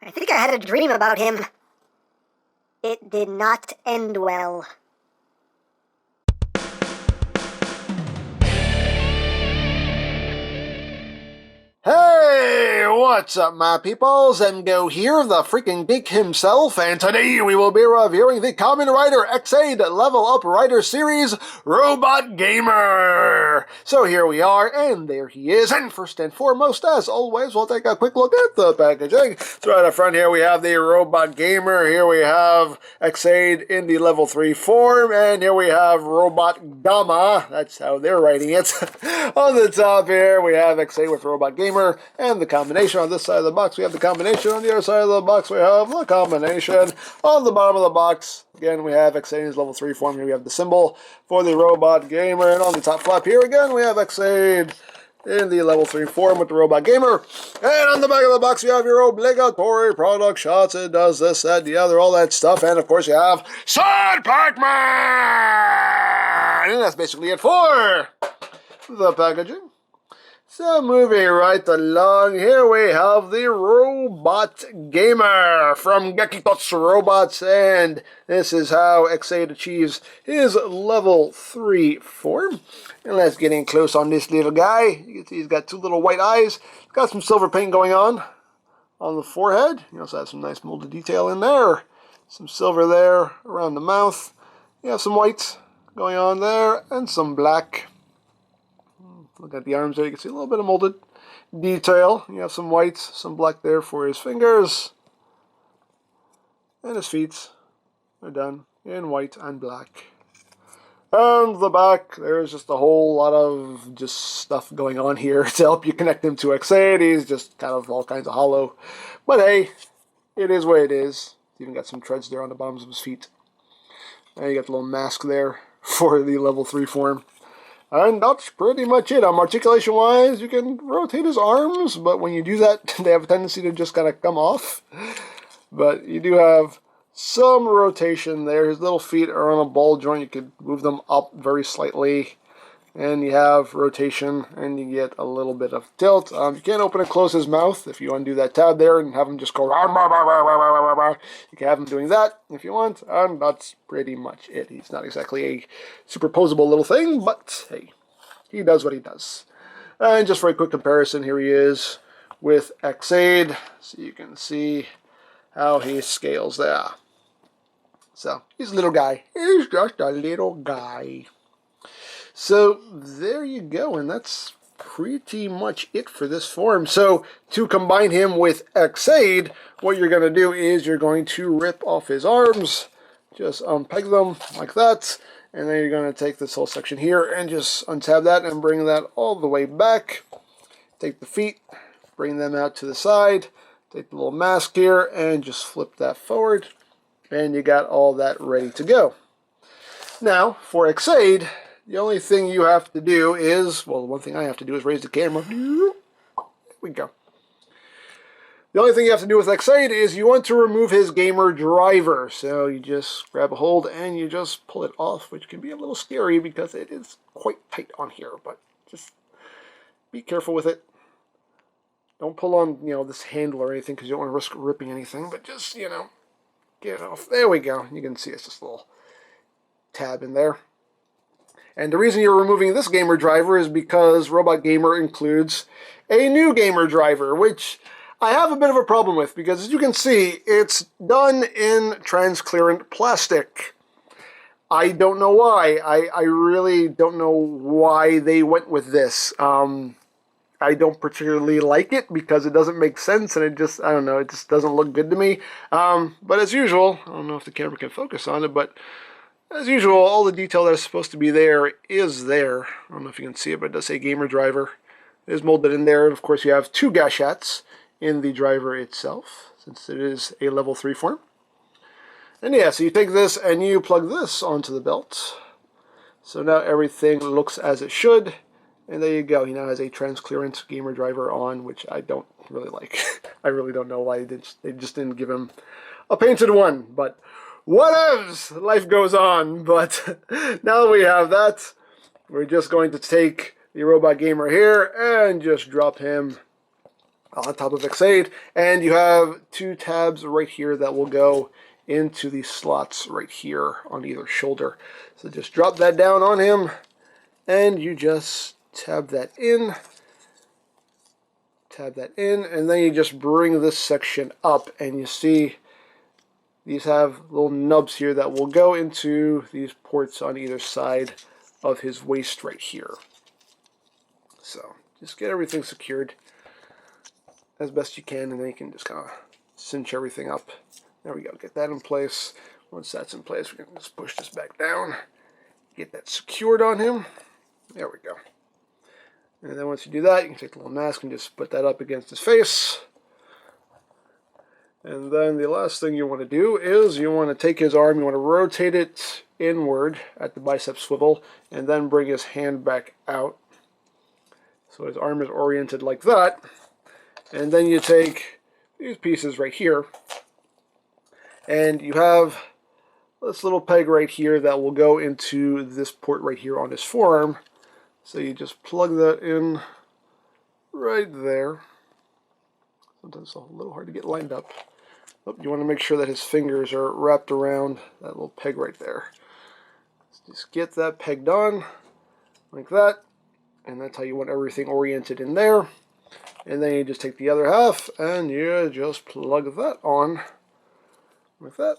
I think I had a dream about him. It did not end well. Hey, what's up, my peoples? EmGo here, the freaking geek himself, and today we will be reviewing the Kamen Rider X8 Level Up Rider Series Robot Gamer. So here we are, and there he is. And first and foremost, as always, we'll take a quick look at the packaging. So right up front here, we have the Robot Gamer. Here we have X8 in the Level 3 form, and here we have Robot Gamma. That's how they're writing it. On the top here, we have X8 with Robot Gamer. And the combination on this side of the box, we have the combination. On the other side of the box, we have the combination. On the bottom of the box, again, we have X8's level 3 form. Here we have the symbol for the Robot Gamer. And on the top flap here, again, we have X8 in the level 3 form with the Robot Gamer. And on the back of the box, you have your obligatory product shots. It does this, that, the other, all that stuff. And, of course, you have Sword Pac-Man! And that's basically it for the packaging. So moving right along, here we have the Robot Gamer from Gekitotsu Robots, and this is how X8 achieves his level 3 form. And let's get in close on this little guy. You can see he's got two little white eyes, got some silver paint going on the forehead. He also has some nice molded detail in there, some silver there around the mouth. You have some white going on there, and some black. Look at the arms there, you can see a little bit of molded detail. You have some white, some black there for his fingers. And his feet are done in white and black. And the back, there's just a whole lot of just stuff going on here to help you connect him to X8. He's just kind of all kinds of hollow. But hey, it is what it is. Even got some treads there on the bottoms of his feet. And you got the little mask there for the level 3 form. And that's pretty much it. Articulation-wise, you can rotate his arms, but when you do that, they have a tendency to just kind of come off. But you do have some rotation there. His little feet are on a ball joint. You could move them up very slightly. And you have rotation, and you get a little bit of tilt. You can't open and close his mouth. If you undo that tab there and have him just go, you can have him doing that if you want. And that's pretty much it. He's not exactly a superposable little thing, but hey, he does what he does. And just for a quick comparison, here he is with X8. So you can see how he scales there. So he's a little guy. He's just a little guy. So there you go, and that's pretty much it for this form. So to combine him with X8, what you're going to do is you're going to rip off his arms, just unpeg them like that, and then you're going to take this whole section here and just untab that and bring that all the way back. Take the feet, bring them out to the side, take the little mask here, and just flip that forward, and you got all that ready to go. Now, for X8, the only thing you have to do is, well, the one thing I have to do is raise the camera. There we go. The only thing you have to do with X8 is you want to remove his gamer driver. So you just grab a hold and you just pull it off, which can be a little scary because it is quite tight on here. But just be careful with it. Don't pull on, this handle or anything because you don't want to risk ripping anything. But just, get it off. There we go. You can see it's just a little tab in there. And the reason you're removing this gamer driver is because Robot Gamer includes a new gamer driver, which I have a bit of a problem with because, as you can see, it's done in transparent plastic. I don't know why. I really don't know why they went with this. I don't particularly like it because it doesn't make sense and it just, I don't know, it just doesn't look good to me. But as usual, I don't know if the camera can focus on it, but as usual, all the detail that's supposed to be there is there. I don't know if you can see it, but it does say gamer driver. It is molded in there. And of course, you have two gaskettes in the driver itself, since it is a level 3 form. And yeah, so you take this and you plug this onto the belt. So now everything looks as it should. And there you go. He now has a transparent gamer driver on, which I don't really like. I really don't know why they just didn't give him a painted one. But whatevs, life goes on. But now that we have that, we're just going to take the Robot Gamer here and just drop him on top of Xaid, and you have 2 tabs right here that will go into these slots right here on either shoulder. So just drop that down on him, and you just tab that in, and then you just bring this section up, and you see these have little nubs here that will go into these ports on either side of his waist right here. So just get everything secured as best you can, and then you can just kind of cinch everything up. There we go, get that in place. Once that's in place, we can just push this back down, get that secured on him. There we go. And then once you do that, you can take the little mask and just put that up against his face. And then the last thing you want to do is you want to take his arm, you want to rotate it inward at the bicep swivel, and then bring his hand back out. So his arm is oriented like that. And then you take these pieces right here, and you have this little peg right here that will go into this port right here on his forearm. So you just plug that in right there. Sometimes it's a little hard to get lined up. Oh, you want to make sure that his fingers are wrapped around that little peg right there. So just get that pegged on like that, and that's how you want everything oriented in there. And then you just take the other half and you just plug that on like that.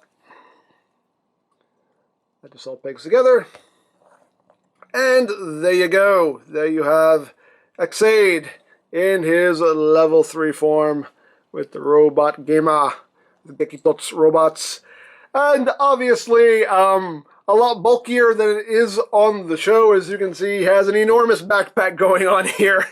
That just all pegs together. And there you go. There you have Xaid in his level 3 form with the robot Gamer, the Gekitotsu robots. And obviously, a lot bulkier than it is on the show. As you can see, he has an enormous backpack going on here.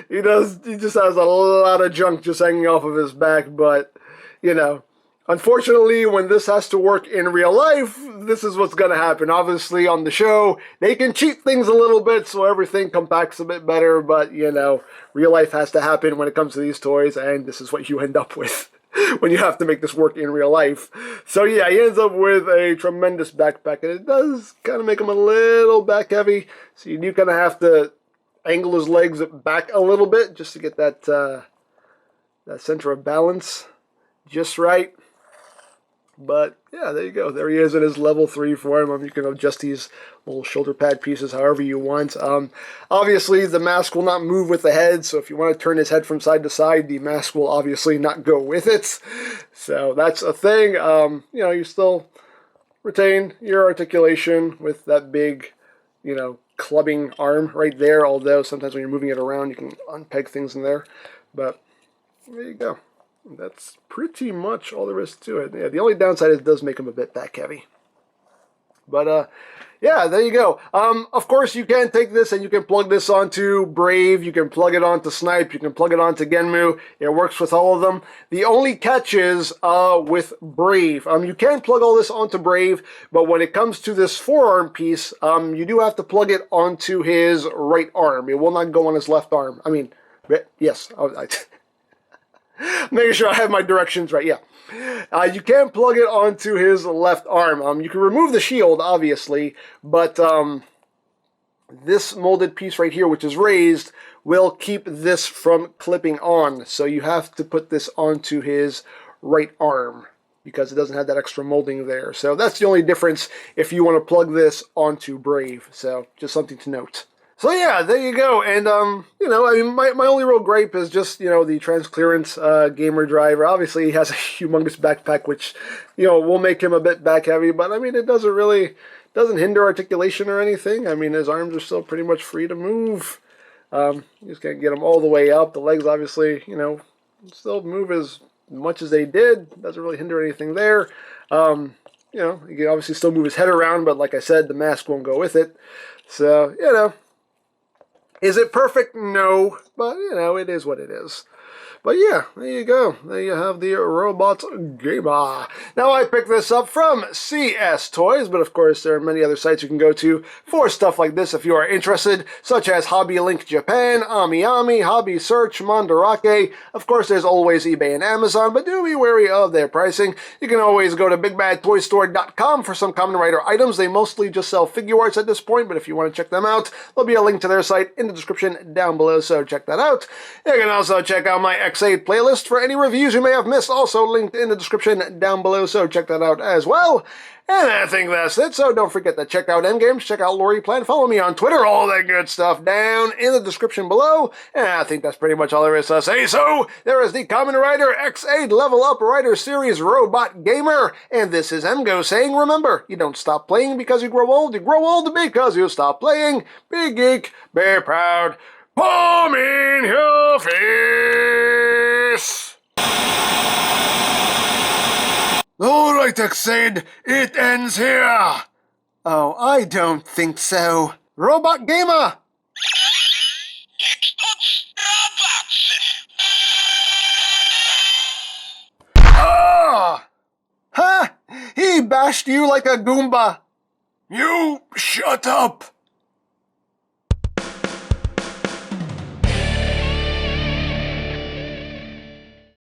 He just has a lot of junk just hanging off of his back, but, you know, unfortunately, when this has to work in real life, this is what's going to happen. Obviously, on the show, they can cheat things a little bit so everything compacts a bit better, but, you know, real life has to happen when it comes to these toys, and this is what you end up with when you have to make this work in real life. So, yeah, he ends up with a tremendous backpack, and it does kind of make him a little back heavy, so you do kind of have to angle his legs back a little bit just to get that that center of balance just right. But yeah, there you go. There he is in his level 3 form. You can adjust these little shoulder pad pieces however you want. Obviously, the mask will not move with the head, so if you want to turn his head from side to side, the mask will obviously not go with it. So that's a thing. You know, you still retain your articulation with that big, you know, clubbing arm right there, although sometimes when you're moving it around, you can unpeg things in there. But there you go. That's pretty much all there is to it. Yeah, the only downside is it does make him a bit back heavy. But, yeah, there you go. Of course, you can take this and you can plug this onto Brave. You can plug it onto Snipe. You can plug it onto Genmu. It works with all of them. The only catch is with Brave. You can plug all this onto Brave, but when it comes to this forearm piece, you do have to plug it onto his right arm. It will not go on his left arm. I mean, yes. Making sure I have my directions right, yeah. You can plug it onto his left arm. You can remove the shield, obviously, but this molded piece right here, which is raised, will keep this from clipping on. So you have to put this onto his right arm because it doesn't have that extra molding there. So that's the only difference if you want to plug this onto Brave. So just something to note. So yeah, there you go, and you know, I mean, my only real gripe is just, you know, the transclearance gamer driver. Obviously, he has a humongous backpack, which, you know, will make him a bit back heavy, but I mean, it doesn't hinder articulation or anything. I mean, his arms are still pretty much free to move. You just can't get them all the way up. The legs, obviously, you know, still move as much as they did. Doesn't really hinder anything there. You know, he can obviously still move his head around, but like I said, the mask won't go with it. So, you know. Is it perfect? No, but, you know, it is what it is. But yeah, there you go. There you have the Robot Gamer. Now, I picked this up from CS Toys, but of course there are many other sites you can go to for stuff like this if you are interested, such as Hobby Link Japan, AmiAmi, Hobby Search, Mandarake. Of course, there's always eBay and Amazon, but do be wary of their pricing. You can always go to BigBadToyStore.com for some Kamen Rider items. They mostly just sell figure arts at this point, but if you want to check them out, there'll be a link to their site in the description down below, so check that out. You can also check out my X8 playlist for any reviews you may have missed, also linked in the description down below, so check that out as well. And I think that's it, so don't forget to check out EmGo's, check out Lori Plan, follow me on Twitter, all that good stuff down in the description below. And I think that's pretty much all there is to say. So, there is the Kamen Rider X8 Level Up Rider Series Robot Gamer. And this is EmGo saying, remember, you don't stop playing because you grow old because you stop playing. Be geek, be proud, palm in your face. Alright, X8, it ends here. Oh, I don't think so. Robot Gamer! Ah! Ha! He bashed you like a Goomba. You shut up!